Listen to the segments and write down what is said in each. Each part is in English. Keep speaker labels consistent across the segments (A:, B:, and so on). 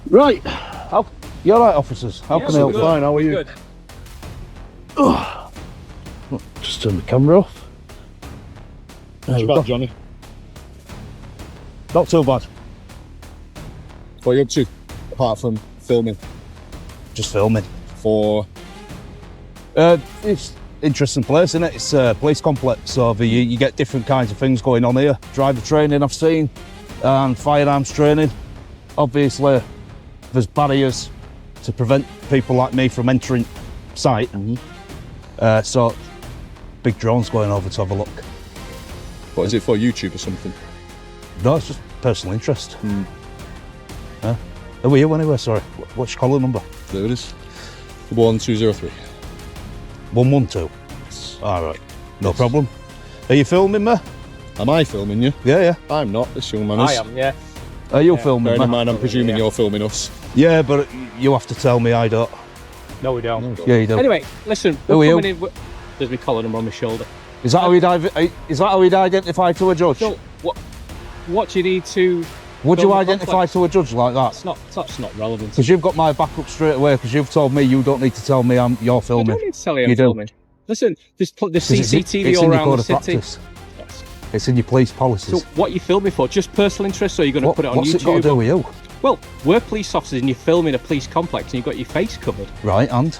A: Right. You're right, officers. How can I help?
B: Fine, how are you?
C: Good.
A: Just turn the camera off. There we
B: Not too
A: go.
B: bad, Johnny.
A: Not too bad.
B: What are you up to, apart from filming
A: Just filming.
B: for...
A: It's interesting place, isn't it? It's a police complex, so you get different kinds of things going on here. Driver training I've seen, and firearms training. Obviously, there's barriers to prevent people like me from entering site. So, big drones going over to have a look.
B: What is it for, YouTube or something?
A: No, it's just personal interest. Who are you anyway, sorry? What's your collar number?
B: There it is. 1203.
A: 112. Alright, no problem. Are you filming me?
B: Am I filming you?
A: Yeah.
B: I'm not, this young man is.
C: I am, yeah.
A: Are you filming
B: Bearing
A: me?
B: in mind, I'm presuming you're filming us.
A: Yeah, but you have to tell me I don't.
C: No, we don't.
A: Yeah, you do.
C: Anyway, listen,
A: Who are
C: we're
A: you?
C: coming in. There's my collar number on my shoulder.
A: Is that how we'd identify to a judge?
C: So, what do you need to...
A: Would
C: go
A: you
C: to the
A: identify
C: complex?
A: to a judge like that?
C: That's not relevant.
A: Because you've got my back up straight away, because you've told me you don't need to tell me you're
C: I
A: filming.
C: don't need to tell you
A: You
C: I'm
A: do.
C: filming. Listen, there's CCTV
A: it's
C: all
A: in your
C: around
A: code
C: the
A: of
C: city.
A: practice. It's in your police policies.
C: So what are you filming for? Just personal interest, or are you going to put it on
A: what's
C: YouTube?
A: it got to do with you?
C: Well, we're police officers and you're filming a police complex and you've got your face covered.
A: Right, and?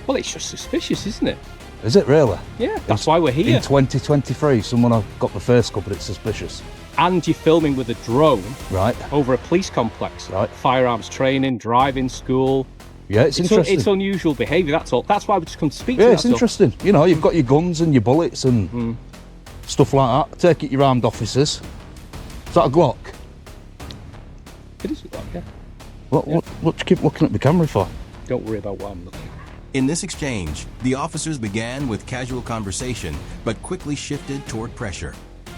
C: Well, it's just suspicious, isn't it?
A: Is it really?
C: Yeah, that's why we're here.
A: In 2023, someone I've got the face covered, it's suspicious.
C: And you're filming with a drone
A: Right.
C: over a police complex.
A: Right.
C: Firearms training, driving school.
A: Yeah, it's interesting.
C: It's unusual behaviour, that's all. That's why we just come to speak to
A: Yeah,
C: you.
A: it's
C: that's all.
A: interesting. You know, you've got your guns and your bullets and stuff like that. Take it your armed officers. Is that a Glock?
C: It is like, yeah.
A: What do you keep looking at the camera for?
C: Don't worry about what I'm looking at.
D: In this exchange, the officers began with casual conversation, but quickly shifted toward pressure,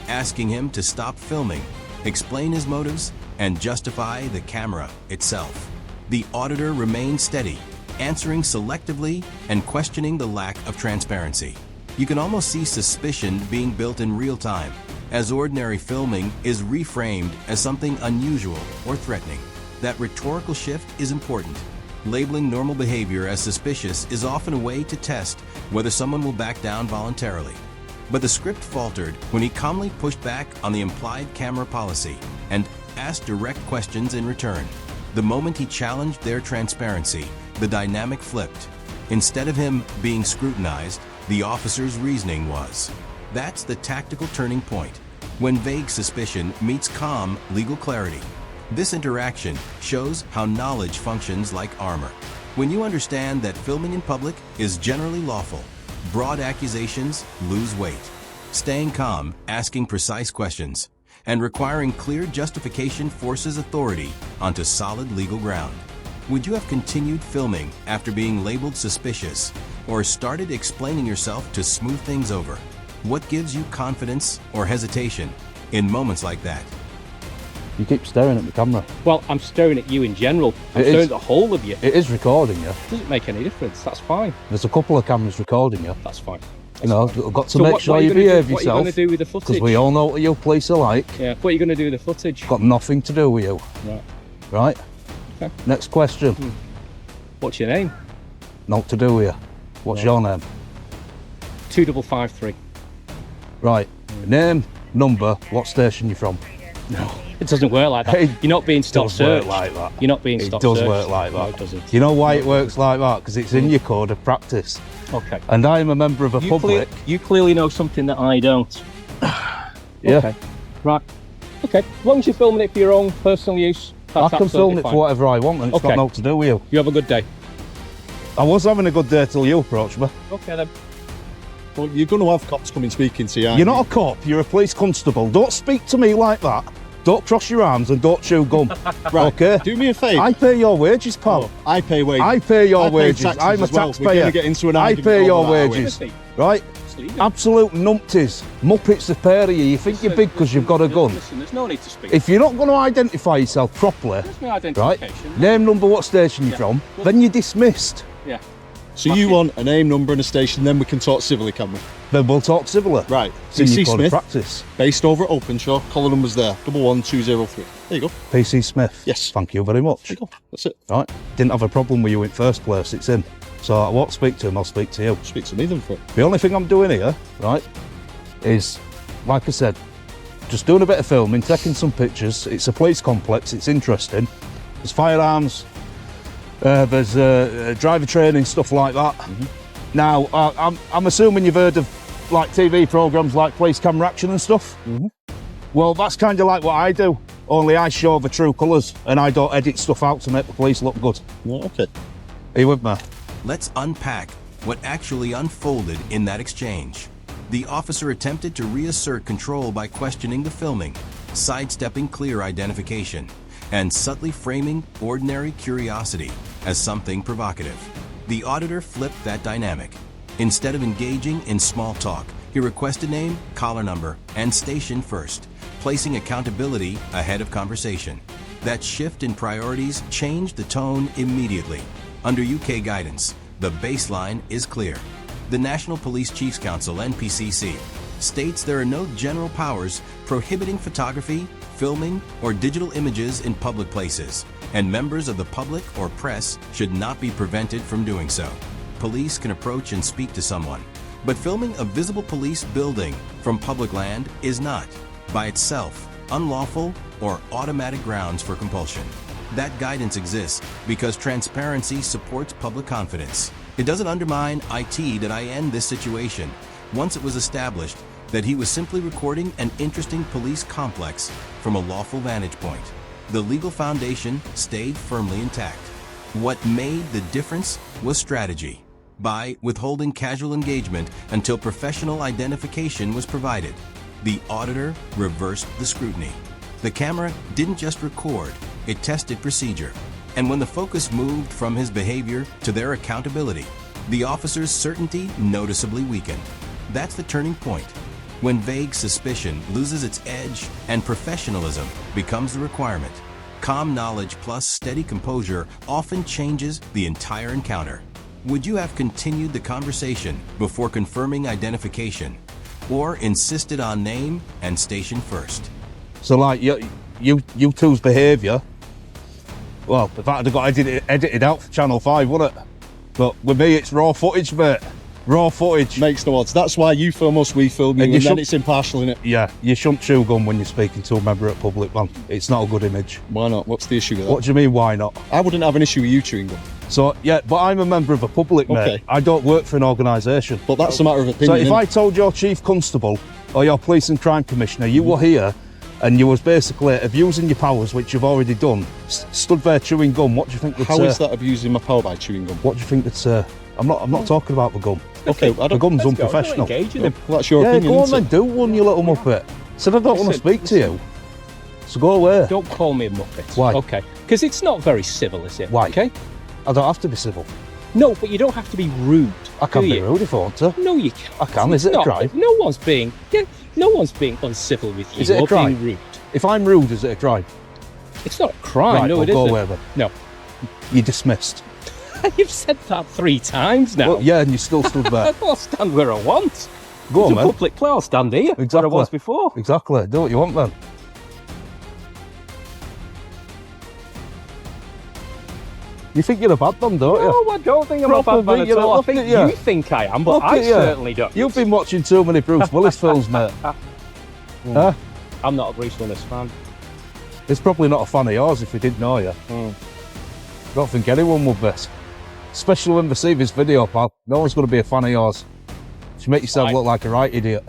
D: asking him to stop filming, explain his motives, and justify the camera itself. The auditor remained steady, answering selectively and questioning the lack of transparency. You can almost see suspicion being built in real time, as ordinary filming is reframed as something unusual or threatening. That rhetorical shift is important. Labeling normal behavior as suspicious is often a way to test whether someone will back down voluntarily. But the script faltered when he calmly pushed back on the implied camera policy and asked direct questions in return. The moment he challenged their transparency, the dynamic flipped. Instead of him being scrutinized, the officer's reasoning was. That's the tactical turning point, when vague suspicion meets calm legal clarity. This interaction shows how knowledge functions like armor. When you understand that filming in public is generally lawful, broad accusations lose weight. Staying calm, asking precise questions, and requiring clear justification forces authority onto solid legal ground. Would you have continued filming after being labeled suspicious, or started explaining yourself to smooth things over? What gives you confidence or hesitation in moments like that?
A: You keep staring at the camera.
C: Well, I'm staring at you in general. I'm staring at the whole of you.
A: It is recording you.
C: Doesn't make any difference. That's fine.
A: There's a couple of cameras recording you.
C: That's fine.
A: You know, we've got to
C: So
A: make
C: what
A: sure
C: are
A: you
C: you gonna
A: behave
C: do- what are you
A: yourself.
C: gonna do with the footage?
A: Because we all know what you police are like.
C: Yeah. What are you going to do with the footage?
A: Got nothing to do with you.
C: Right.
A: Right?
C: Okay.
A: Next question.
C: What's your name?
A: Not to do with you. What's your name?
C: 2553.
A: Right. Name, number, what station you from?
C: No, it doesn't work like that.
A: It
C: You're not being stop
A: does work
C: searched.
A: like that.
C: You're not being
A: It
C: stop
A: does
C: searched.
A: work like
C: No,
A: that.
C: it doesn't.
A: You know why it works like that? Because it's in your code of practice.
C: Okay.
A: And I am a member of a public.
C: You clearly know something that I don't.
A: Yeah.
C: Okay. Right. Okay. As long as you're filming it for your own personal use, that's
A: I can film
C: absolutely
A: it
C: fine.
A: for whatever I want, and it's
C: Okay.
A: got nothing to do with you.
C: You have a good day.
A: I was having a good day till you approached me.
C: Okay then.
B: Well, you're going to have cops coming speaking to you, aren't
A: You're not a cop, you're a police constable. Don't speak to me like that. Don't cross your arms and don't chew gum.
B: Right.
A: Okay?
B: Do me a favour.
A: I pay your wages, pal.
B: Oh, I pay wages.
A: I pay your
B: I pay
A: wages.
B: taxes
A: I'm a
B: as well. We're
A: taxpayer.
B: gonna get into an
A: I
B: argument
A: pay your
B: over that, are we?
A: wages.
C: Privacy.
A: Right?
C: It's legal.
A: Absolute numpties. Muppets, the pair of you. You think you're big because you've got a gun.
C: Listen, there's no need to speak.
A: If you're not going to identify yourself properly,
C: There's my
A: right?
C: identification.
A: Name, number, what station you're from, then you're dismissed.
C: Yeah.
B: So you want a name, number and a station, then we can talk civilly, can we?
A: Then we'll talk civilly.
B: Right.
A: It's in your
B: PC
A: code of
B: Smith,
A: practice.
B: based over at Openshaw. Collar number's there, 11203. There you go.
A: PC Smith.
B: Yes.
A: Thank you very much.
B: There you go. That's it.
A: Right. Didn't have a problem with you in first place. It's in. So I won't speak to him. I'll speak to you.
B: Speak to me then for it.
A: The only thing I'm doing here, right, is, like I said, just doing a bit of filming, taking some pictures. It's a police complex. It's interesting. There's firearms. There's driver training, stuff like that. Now, I'm assuming you've heard of like TV programs like Police Camera Action and stuff. Well, that's kind of like what I do. Only I show the true colours and I don't edit stuff out to make the police look good.
B: Yeah, okay.
A: Are you with me?
D: Let's unpack what actually unfolded in that exchange. The officer attempted to reassert control by questioning the filming, sidestepping clear identification, and subtly framing ordinary curiosity as something provocative. The auditor flipped that dynamic. Instead of engaging in small talk, he requested name, collar number, and station first, placing accountability ahead of conversation. That shift in priorities changed the tone immediately. Under UK guidance, the baseline is clear. The National Police Chiefs Council, NPCC, states there are no general powers prohibiting photography, filming, or digital images in public places, and members of the public or press should not be prevented from doing so. Police can approach and speak to someone, but filming a visible police building from public land is not, by itself, unlawful or automatic grounds for compulsion. That guidance exists because transparency supports public confidence. It doesn't undermine IT that I end this situation once it was established that he was simply recording an interesting police complex from a lawful vantage point. The legal foundation stayed firmly intact. What made the difference was strategy. By withholding casual engagement until professional identification was provided, the auditor reversed the scrutiny. The camera didn't just record, it tested procedure. And when the focus moved from his behavior to their accountability, the officer's certainty noticeably weakened. That's the turning point. When vague suspicion loses its edge and professionalism becomes the requirement, calm knowledge plus steady composure often changes the entire encounter. Would you have continued the conversation before confirming identification, or insisted on name and station first?
A: So like you two's behaviour, well, if that had got edited out for Channel 5, wouldn't it? But with me, it's raw footage, mate. Raw footage.
B: Makes no odds. That's why you film us, we film you, and then it's impartial, innit?
A: Yeah, you shouldn't chew gum when you're speaking to a member of public, man. It's not a good image.
B: Why not? What's the issue with that?
A: What do you mean, why not?
B: I wouldn't have an issue with you chewing gum.
A: So, yeah, but I'm a member of a public, mate.
B: Okay.
A: I don't work for an organisation.
B: But that's a matter of opinion.
A: So if
B: innit?
A: I told your chief constable or your police and crime commissioner you were here and you was basically abusing your powers, which you've already done, stood there chewing gum, what do you think they'd say?
B: How is that abusing my power by chewing gum?
A: What do you think they'd say? I'm not talking about the gum.
B: Okay,
A: The gum's unprofessional.
C: Engaging him.
B: Well, that's your
A: Yeah,
B: opinion,
A: go on
B: isn't
A: then,
B: it?
A: do one, you little muppet. Said I don't want to speak to you. So go away.
C: Don't call me a muppet.
A: Why?
C: Okay. Because it's not very civil, is it?
A: Why?
C: Okay.
A: I don't have to be civil.
C: No, but you don't have to be rude.
A: I can
C: do
A: be
C: you?
A: rude if I want to.
C: No, you can't.
A: I can.
C: It's
A: Is it a
C: not.
A: crime?
C: No one's being. Yeah, no one's being uncivil with you.
A: Is it a
C: or
A: crime?
C: being rude.
A: If I'm rude, is it a crime?
C: It's not a crime.
A: Right,
C: no,
A: well,
C: it
A: go
C: isn't.
A: away then.
C: No.
A: You're dismissed.
C: You've said that 3 times now.
A: Well, yeah, and you still stood there.
C: I'll stand where I want.
A: Go on,
C: It's a
A: man.
C: public place. I'll stand here. Where I
A: Exactly.
C: was before.
A: Exactly. Do what you want, then. You think you're a bad man, don't you?
C: No, I don't think I'm a bad man at all. I think you think I am, but
A: Look
C: I
A: at you.
C: certainly don't.
A: You've been watching too many Bruce Willis films, mate. Huh?
C: I'm not a Bruce Willis fan.
A: It's probably not a fan of yours if he didn't know you. Don't think anyone would be. Especially when they see this video, pal. No one's going to be a fan of yours. You make yourself look like a right idiot.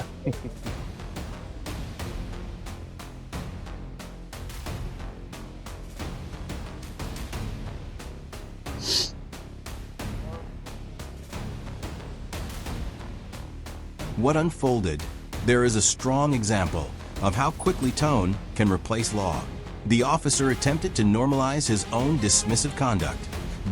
D: What unfolded? There is a strong example of how quickly tone can replace law. The officer attempted to normalize his own dismissive conduct,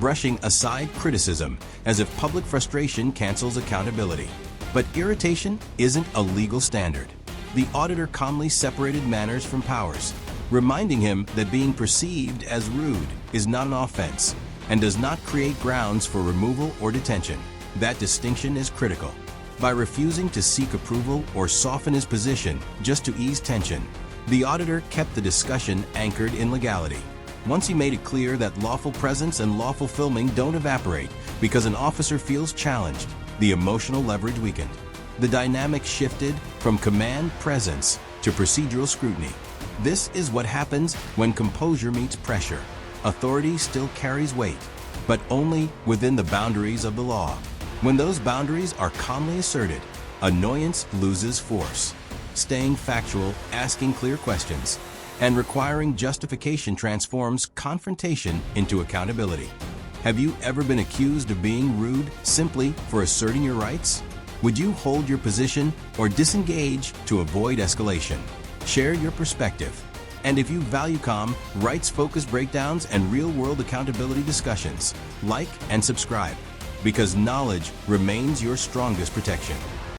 D: brushing aside criticism as if public frustration cancels accountability. But irritation isn't a legal standard. The auditor calmly separated manners from powers, reminding him that being perceived as rude is not an offense and does not create grounds for removal or detention. That distinction is critical. by refusing to seek approval or soften his position just to ease tension. The auditor kept the discussion anchored in legality. Once he made it clear that lawful presence and lawful filming don't evaporate because an officer feels challenged, the emotional leverage weakened. The dynamic shifted from command presence to procedural scrutiny. This is what happens when composure meets pressure. Authority still carries weight, but only within the boundaries of the law. When those boundaries are calmly asserted, annoyance loses force. Staying factual, asking clear questions, and requiring justification transforms confrontation into accountability. Have you ever been accused of being rude simply for asserting your rights? Would you hold your position or disengage to avoid escalation? Share your perspective. And if you value calm, rights-focused breakdowns, and real-world accountability discussions, like and subscribe, because knowledge remains your strongest protection.